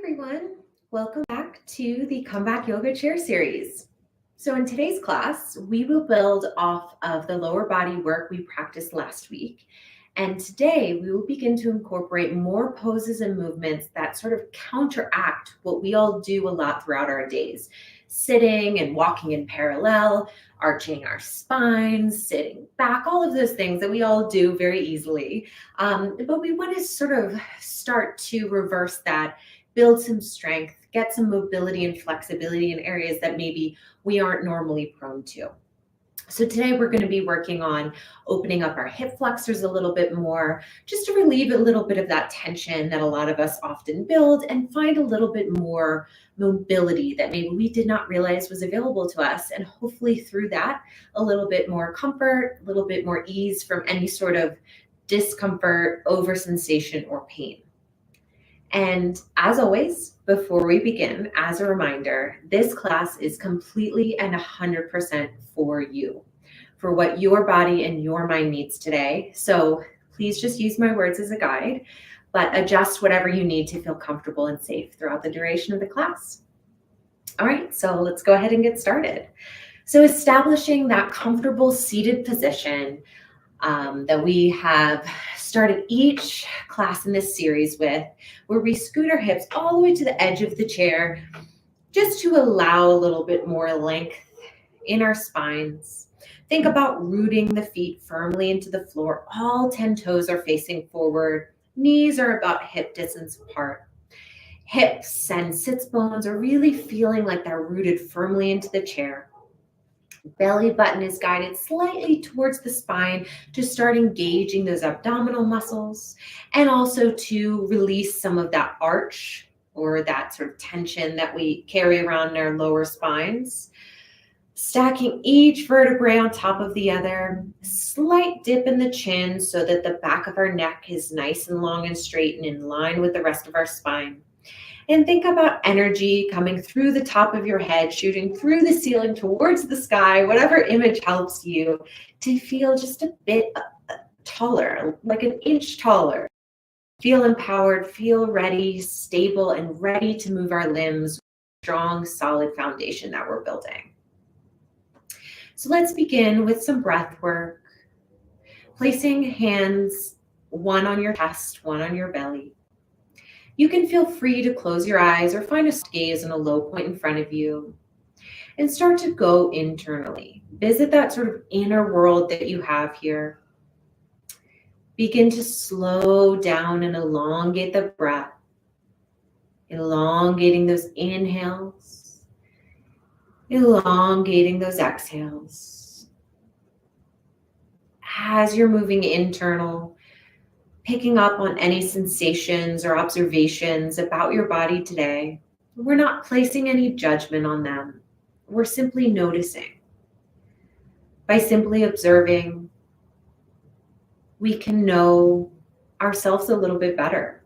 Everyone, welcome back to the Comeback Yoga Chair Series. So in today's class, we will build off of the lower body work we practiced last week. And today we will begin to incorporate more poses and movements that sort of counteract what we all do a lot throughout our days. Sitting and walking in parallel, arching our spines, sitting back, all of those things that we all do very easily. But we want to sort of start to reverse that, build some strength, get some mobility and flexibility in areas that maybe we aren't normally prone to. So today we're going to be working on opening up our hip flexors a little bit more, just to relieve a little bit of that tension that a lot of us often build and find a little bit more mobility that maybe we did not realize was available to us. And hopefully through that, a little bit more comfort, a little bit more ease from any sort of discomfort, oversensation, or pain. And as always, before we begin, as a reminder, this class is completely and 100% for you, for what your body and your mind needs today. So please just use my words as a guide, but adjust whatever you need to feel comfortable and safe throughout the duration of the class. All right, so let's go ahead and get started. So establishing that comfortable seated position that we have started each class in this series with, where we scoot our hips all the way to the edge of the chair, just to allow a little bit more length in our spines. Think about rooting the feet firmly into the floor. All 10 toes are facing forward. Knees are about hip distance apart. Hips and sits bones are really feeling like they're rooted firmly into the chair. Belly button is guided slightly towards the spine to start engaging those abdominal muscles, and also to release some of that arch or that sort of tension that we carry around in our lower spines. Stacking each vertebrae on top of the other, slight dip in the chin so that the back of our neck is nice and long and straight and in line with the rest of our spine. And think about energy coming through the top of your head, shooting through the ceiling towards the sky, whatever image helps you to feel just a bit taller, like an inch taller. Feel empowered, feel ready, stable, and ready to move our limbs with a strong, solid foundation that we're building. So let's begin with some breath work. Placing hands, one on your chest, one on your belly. You can feel free to close your eyes or find a gaze in a low point in front of you and start to go internally. Visit that sort of inner world that you have here. Begin to slow down and elongate the breath, elongating those inhales, elongating those exhales. As you're moving internal, picking up on any sensations or observations about your body today. We're not placing any judgment on them. We're simply noticing. By simply observing, we can know ourselves a little bit better.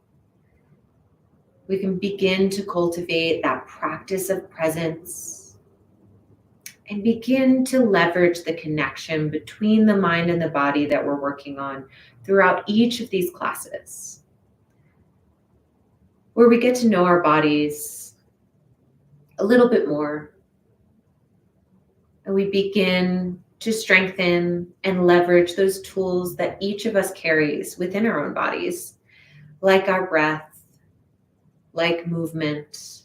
We can begin to cultivate that practice of presence and begin to leverage the connection between the mind and the body that we're working on throughout each of these classes, where we get to know our bodies a little bit more, and we begin to strengthen and leverage those tools that each of us carries within our own bodies, like our breath, like movement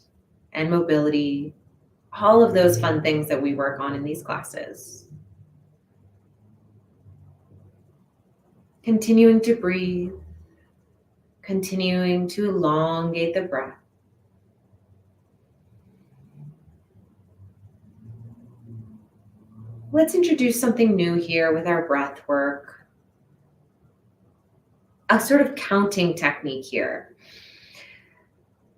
and mobility, all of those fun things that we work on in these classes. Continuing to breathe, continuing to elongate the breath. Let's introduce something new here with our breath work. A sort of counting technique here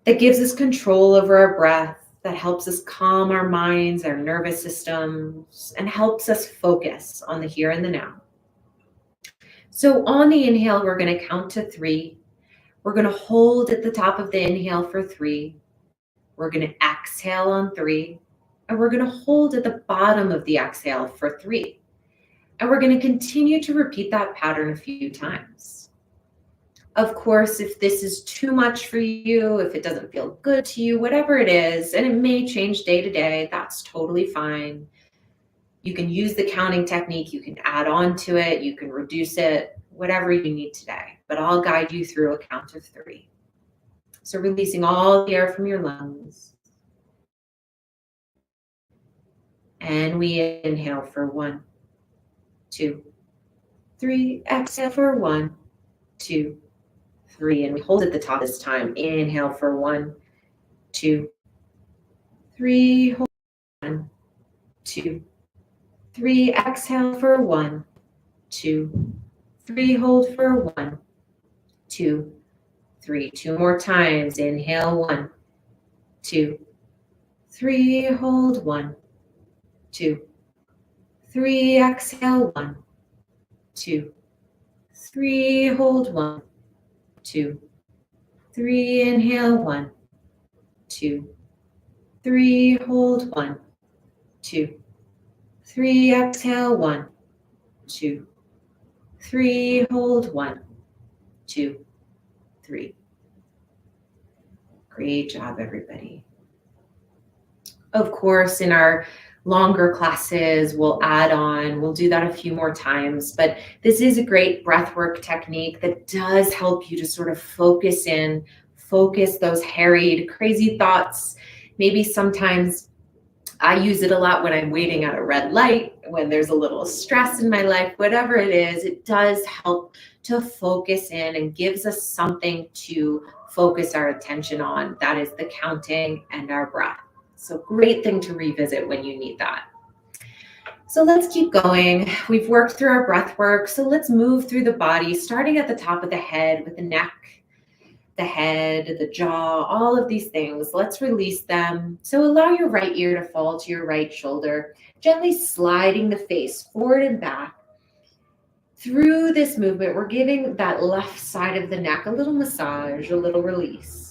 that gives us control over our breath, that helps us calm our minds, our nervous systems, and helps us focus on the here and the now. So on the inhale, we're going to count to 3. We're going to hold at the top of the inhale for 3. We're going to exhale on 3. And we're going to hold at the bottom of the exhale for 3. And we're going to continue to repeat that pattern a few times. Of course, if this is too much for you, if it doesn't feel good to you, whatever it is, and it may change day to day, that's totally fine. You can use the counting technique, you can add on to it, you can reduce it, whatever you need today. But I'll guide you through a count of 3. So releasing all the air from your lungs. And we inhale for 1, 2, 3. Exhale for 1, 2, 3. And we hold at the top this time. Inhale for 1, 2, 3. Hold 1, 2, 3. Exhale for 1, 2, 3. Hold for 1, 2, 3. 2 more times. Inhale 1, 2, 3. Hold 1, 2, 3. Exhale 1, 2, 3. Hold 1, 2, 3. Inhale 1, 2, 3. Hold 1, 2, 3. Exhale 1, 2, 3. Hold 1, 2, 3. Great job, everybody. Of course, in our longer classes, we'll do that a few more times, but this is a great breathwork technique that does help you to sort of focus those harried, crazy thoughts. Maybe sometimes I use it a lot when I'm waiting at a red light, when there's a little stress in my life, whatever it is, it does help to focus in and gives us something to focus our attention on. That is the counting and our breath. So great thing to revisit when you need that. So let's keep going. We've worked through our breath work. So let's move through the body, starting at the top of the head with the neck, the head, the jaw, all of these things. Let's release them. So allow your right ear to fall to your right shoulder, gently sliding the face forward and back. Through this movement, we're giving that left side of the neck a little massage, a little release.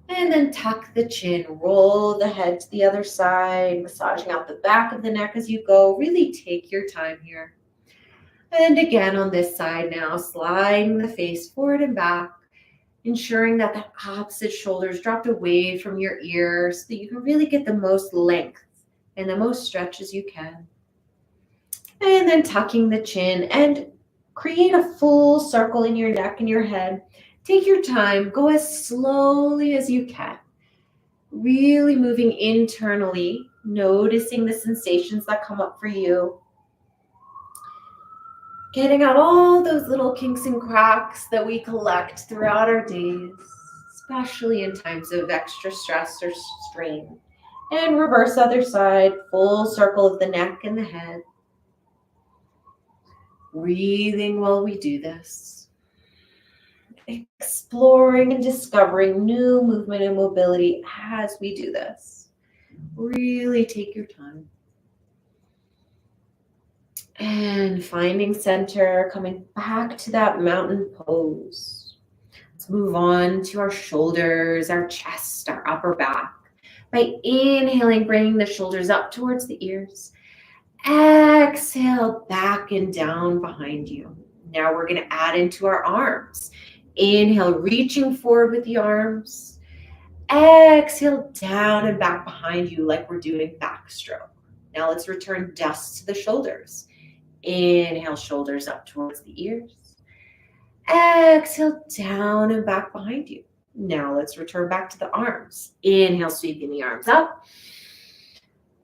And then tuck the chin, roll the head to the other side, massaging out the back of the neck as you go. Really take your time here. And again on this side now, sliding the face forward and back, ensuring that the opposite shoulder is dropped away from your ear so that you can really get the most length and the most stretch as you can. And then tucking the chin and create a full circle in your neck and your head. Take your time, go as slowly as you can. Really moving internally, noticing the sensations that come up for you. Getting out all those little kinks and cracks that we collect throughout our days, especially in times of extra stress or strain. And reverse other side, full circle of the neck and the head. Breathing while we do this. Exploring and discovering new movement and mobility as we do this. Really take your time. And finding center, coming back to that mountain pose. Let's move on to our shoulders, our chest, our upper back. By inhaling, bringing the shoulders up towards the ears. Exhale, back and down behind you. Now we're going to add into our arms. Inhale, reaching forward with the arms. Exhale, down and back behind you like we're doing backstroke. Now let's return dust to the shoulders. Inhale, shoulders up towards the ears. Exhale, down and back behind you. Now let's return back to the arms. Inhale, sweeping the arms up.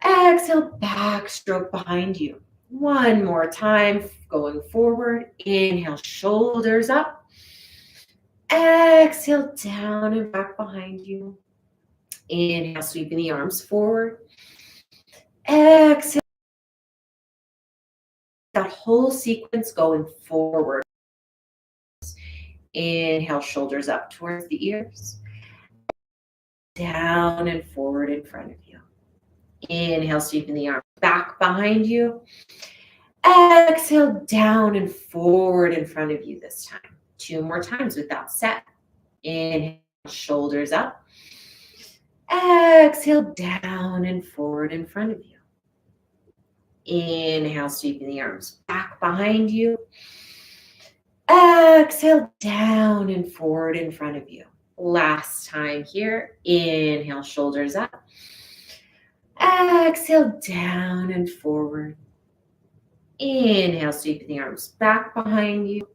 Exhale, backstroke behind you. One more time, going forward. Inhale, shoulders up. Exhale, down and back behind you. Inhale, sweeping the arms forward. Exhale. That whole sequence going forward. Inhale, shoulders up towards the ears. Down and forward in front of you. Inhale, sweeping the arms back behind you. Exhale, down and forward in front of you this time. 2 more times with that set. Inhale, shoulders up. Exhale, down and forward in front of you. Inhale, sweeping the arms back behind you. Exhale down and forward in front of you. Last time here. Inhale, shoulders up. Exhale down and forward. Inhale, sweeping the arms back behind you.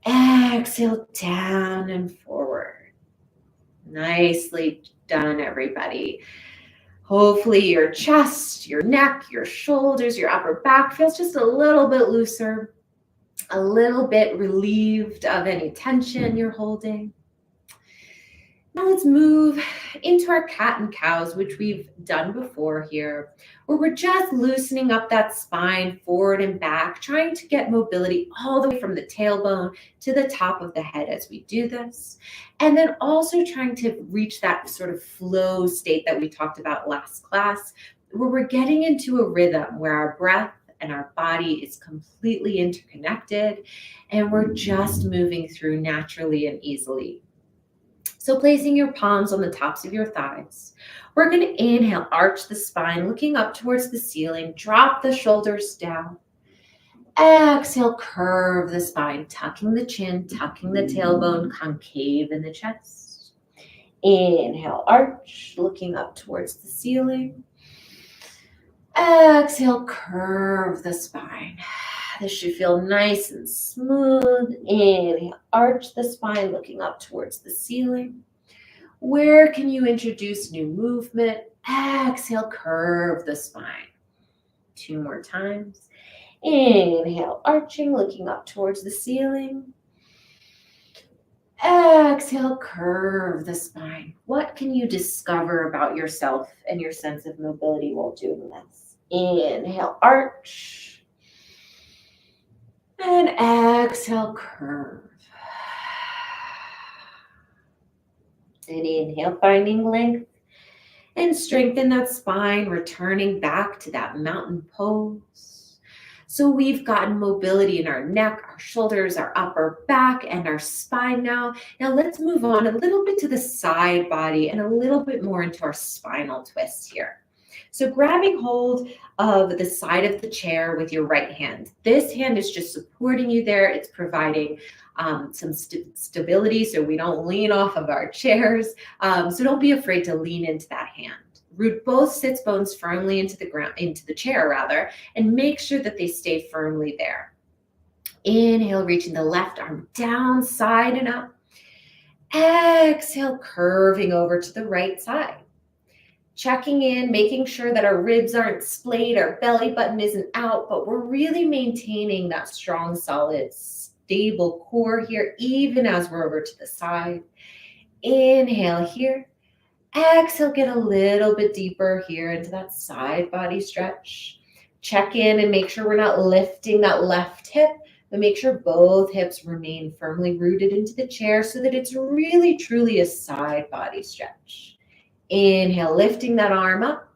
Exhale down and forward. Nicely done, everybody. Hopefully your chest, your neck, your shoulders, your upper back feels just a little bit looser, a little bit relieved of any tension you're holding. Now let's move into our cat and cows, which we've done before here, where we're just loosening up that spine forward and back, trying to get mobility all the way from the tailbone to the top of the head as we do this. And then also trying to reach that sort of flow state that we talked about last class, where we're getting into a rhythm where our breath and our body is completely interconnected, and we're just moving through naturally and easily. So placing your palms on the tops of your thighs, we're going to inhale, arch the spine, looking up towards the ceiling, drop the shoulders down. Exhale, curve the spine, tucking the chin, tucking the tailbone, concave in the chest. Inhale, arch, looking up towards the ceiling. Exhale, curve the spine. This should feel nice and smooth. Inhale, arch the spine, looking up towards the ceiling. Where can you introduce new movement? Exhale, curve the spine. 2 more times. Inhale, arching, looking up towards the ceiling. Exhale, curve the spine. What can you discover about yourself and your sense of mobility while doing this? Inhale, arch. And exhale, curve. And inhale, finding length. And strengthen that spine, returning back to that mountain pose. So we've gotten mobility in our neck, our shoulders, our upper back, and our spine now. Now let's move on a little bit to the side body and a little bit more into our spinal twists here. So grabbing hold of the side of the chair with your right hand. This hand is just supporting you there. It's providing some stability so we don't lean off of our chairs. So don't be afraid to lean into that hand. Root both sits bones firmly into the ground, into the chair rather, and make sure that they stay firmly there. Inhale, reaching the left arm down, side and up. Exhale, curving over to the right side. Checking in, making sure that our ribs aren't splayed, our belly button isn't out, but we're really maintaining that strong, solid, stable core here, even as we're over to the side. Inhale here. Exhale, get a little bit deeper here into that side body stretch. Check in and make sure we're not lifting that left hip, but make sure both hips remain firmly rooted into the chair so that it's really, truly a side body stretch. Inhale, lifting that arm up.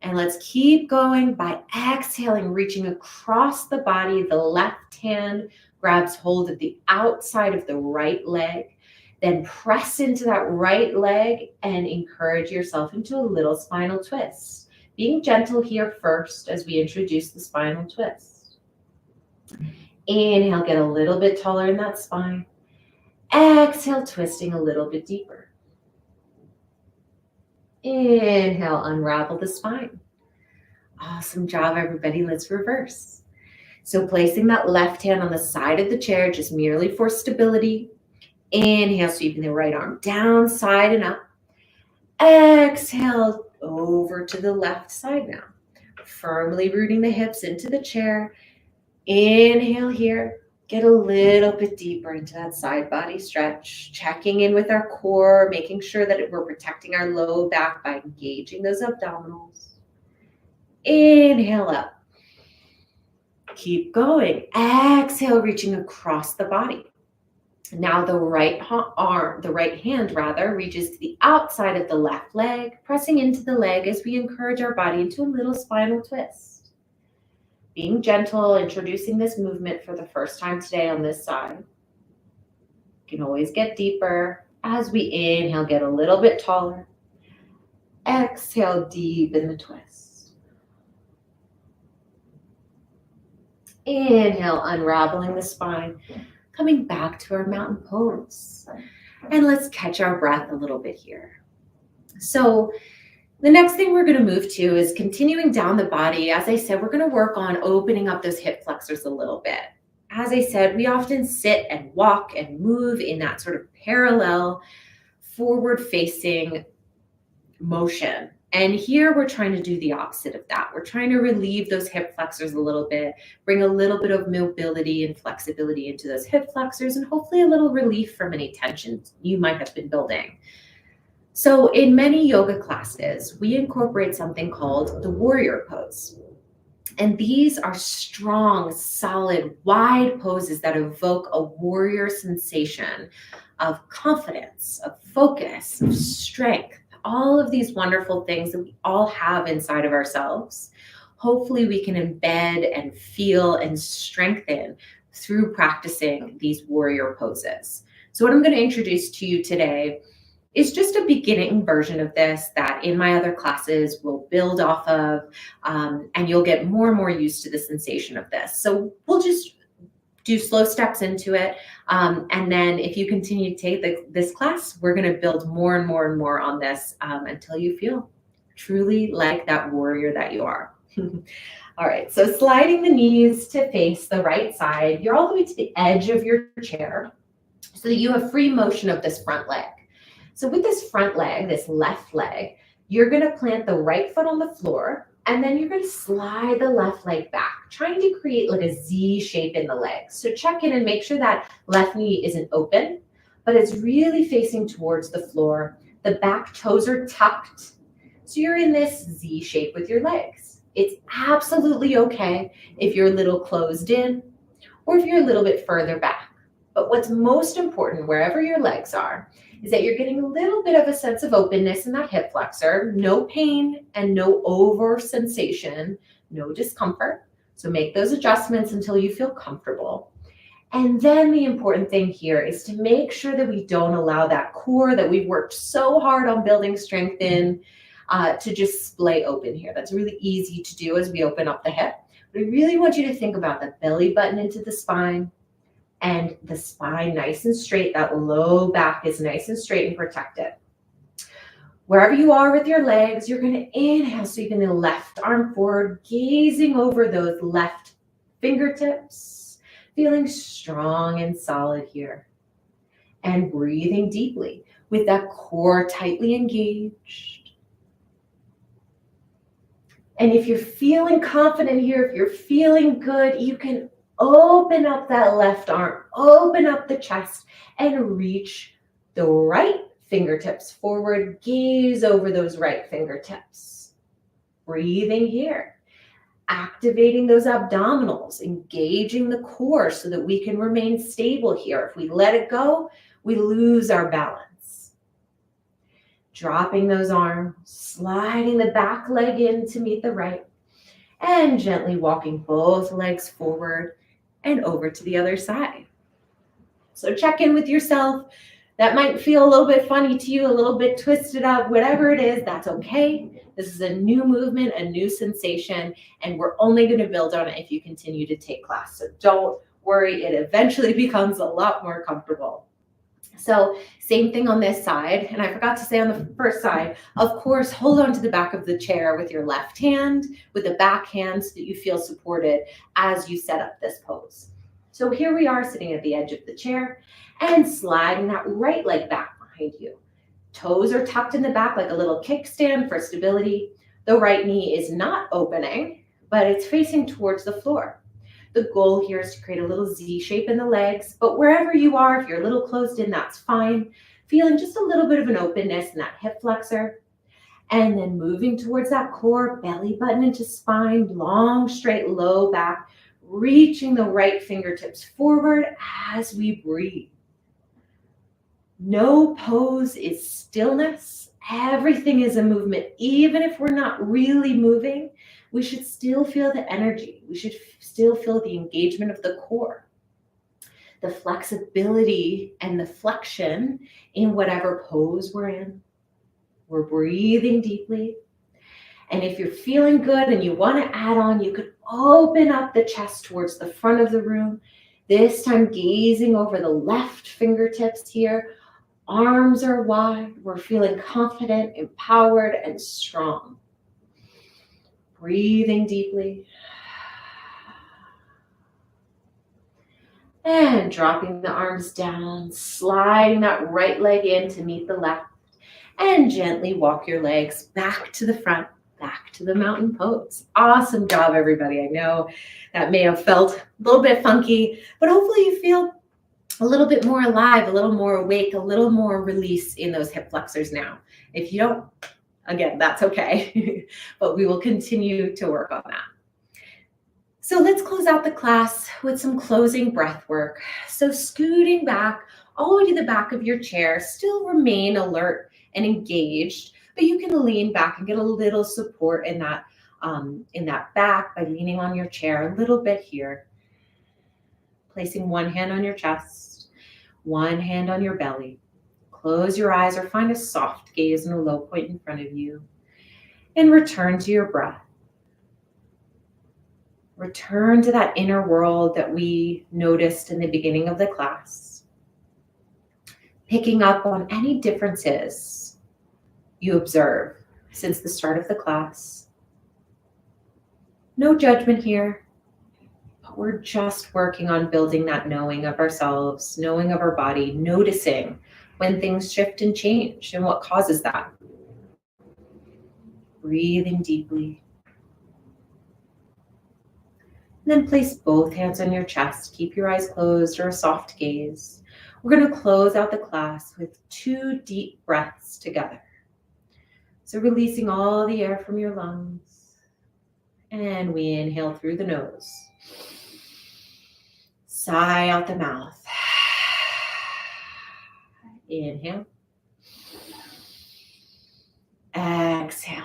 And let's keep going by exhaling, reaching across the body. The left hand grabs hold of the outside of the right leg. Then press into that right leg and encourage yourself into a little spinal twist. Being gentle here first as we introduce the spinal twist. Inhale, get a little bit taller in that spine. Exhale, twisting a little bit deeper. Inhale, unravel the spine. Awesome job, everybody. Let's reverse. So placing that left hand on the side of the chair, just merely for stability. Inhale, sweeping the right arm down, side and up. Exhale, over to the left side now. Firmly rooting the hips into the chair. Inhale here. Get a little bit deeper into that side body stretch. Checking in with our core, making sure that we're protecting our low back by engaging those abdominals. Inhale up. Keep going. Exhale, reaching across the body. Now the right hand reaches to the outside of the left leg, pressing into the leg as we encourage our body into a little spinal twist. Being gentle, introducing this movement for the first time today on this side. You can always get deeper. As we inhale, get a little bit taller. Exhale, deepen the twist. Inhale, unraveling the spine. coming back to our mountain pose. And let's catch our breath a little bit here. So the next thing we're going to move to is continuing down the body. As I said, we're going to work on opening up those hip flexors a little bit. As I said, we often sit and walk and move in that sort of parallel forward-facing motion. And here we're trying to do the opposite of that. We're trying to relieve those hip flexors a little bit, bring a little bit of mobility and flexibility into those hip flexors, and hopefully a little relief from any tension you might have been building. So in many yoga classes, we incorporate something called the warrior pose. And these are strong, solid, wide poses that evoke a warrior sensation of confidence, of focus, of strength, all of these wonderful things that we all have inside of ourselves. Hopefully we can embed and feel and strengthen through practicing these warrior poses. So what I'm going to introduce to you today is just a beginning version of this that in my other classes we'll build off of, and you'll get more and more used to the sensation of this. So we'll just do slow steps into it. And then if you continue to take this class, we're going to build more and more and more on this until you feel truly like that warrior that you are. All right, so sliding the knees to face the right side, you're all the way to the edge of your chair so that you have free motion of this front leg. So with this front leg, this left leg, you're going to plant the right foot on the floor, and then you're going to slide the left leg back, trying to create like a Z shape in the leg. So check in and make sure that left knee isn't open, but it's really facing towards the floor. The back toes are tucked. So you're in this Z shape with your legs. It's absolutely okay if you're a little closed in or if you're a little bit further back. But what's most important, wherever your legs are, is that you're getting a little bit of a sense of openness in that hip flexor, no pain and no over sensation, no discomfort. So make those adjustments until you feel comfortable. And then the important thing here is to make sure that we don't allow that core that we've worked so hard on building strength in to just splay open here. That's really easy to do as we open up the hip. But I really want you to think about the belly button into the spine, and the spine nice and straight. That low back is nice and straight and protected. Wherever you are with your legs, you're going to inhale, sweeping the left arm forward, gazing over those left fingertips, feeling strong and solid here. And breathing deeply with that core tightly engaged. And if you're feeling confident here, if you're feeling good, you can open up that left arm, open up the chest, and reach the right fingertips forward. Gaze over those right fingertips. Breathing here. Activating those abdominals, engaging the core so that we can remain stable here. If we let it go, we lose our balance. Dropping those arms, sliding the back leg in to meet the right, and gently walking both legs forward and over to the other side. So check in with yourself. That might feel a little bit funny to you, a little bit twisted up, whatever it is, that's okay. This is a new movement, a new sensation, and we're only going to build on it if you continue to take class. So don't worry, it eventually becomes a lot more comfortable. So same thing on this side. And I forgot to say on the first side, of course, hold on to the back of the chair with your left hand, with the back hand so that you feel supported as you set up this pose. So here we are sitting at the edge of the chair and sliding that right leg back behind you. Toes are tucked in the back like a little kickstand for stability. The right knee is not opening, but it's facing towards the floor. The goal here is to create a little Z shape in the legs, but wherever you are, if you're a little closed in, that's fine. Feeling just a little bit of an openness in that hip flexor. And then moving towards that core, belly button into spine, long, straight, low back, reaching the right fingertips forward as we breathe. No pose is stillness. Everything is a movement. Even if we're not really moving, we should still feel the energy. We should still feel the engagement of the core, the flexibility and the flexion in whatever pose we're in. We're breathing deeply. And if you're feeling good and you want to add on, you could open up the chest towards the front of the room, This time gazing over the left fingertips here. Arms are wide. We're feeling confident, empowered, and strong. Breathing deeply. And dropping the arms down, sliding that right leg in to meet the left, and gently walk your legs back to the front, back to the mountain pose. Awesome job, everybody. I know that may have felt a little bit funky, but hopefully you feel a little bit more alive, a little more awake, a little more release in those hip flexors now. If you don't, again, that's okay, but we will continue to work on that. So let's close out the class with some closing breath work. So scooting back all the way to the back of your chair, still remain alert and engaged, but you can lean back and get a little support in that back by leaning on your chair a little bit here. Placing one hand on your chest, one hand on your belly. Close your eyes or find a soft gaze in a low point in front of you, and return to your breath. Return to that inner world that we noticed in the beginning of the class. Picking up on any differences you observe since the start of the class. No judgment here, but we're just working on building that knowing of ourselves, knowing of our body, noticing when things shift and change and what causes that. Breathing deeply. And then place both hands on your chest. Keep your eyes closed or a soft gaze. We're going to close out the class with 2 deep breaths together. So releasing all the air from your lungs. And we inhale through the nose. Sigh out the mouth. Inhale. Exhale.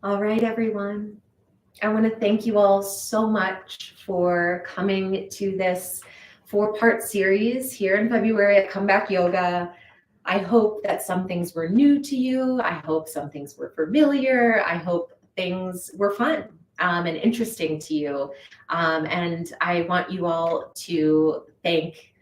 All right, everyone. I want to thank you all so much for coming to this 4-part series here in February at Comeback Yoga. I hope that some things were new to you. I hope some things were familiar. I hope things were fun and interesting to you. And I want you all to thank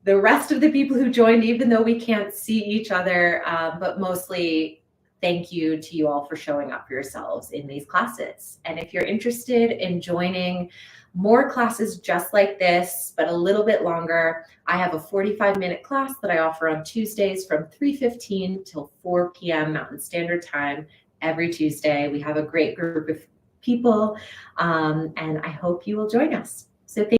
the rest of the people who joined, even though we can't see each other, but mostly thank you to you all for showing up for yourselves in these classes. And if you're interested in joining more classes just like this, but a little bit longer, I have a 45-minute class that I offer on Tuesdays from 3:15 till 4 p.m. Mountain Standard Time every Tuesday. We have a great group of people, and I hope you will join us. So thank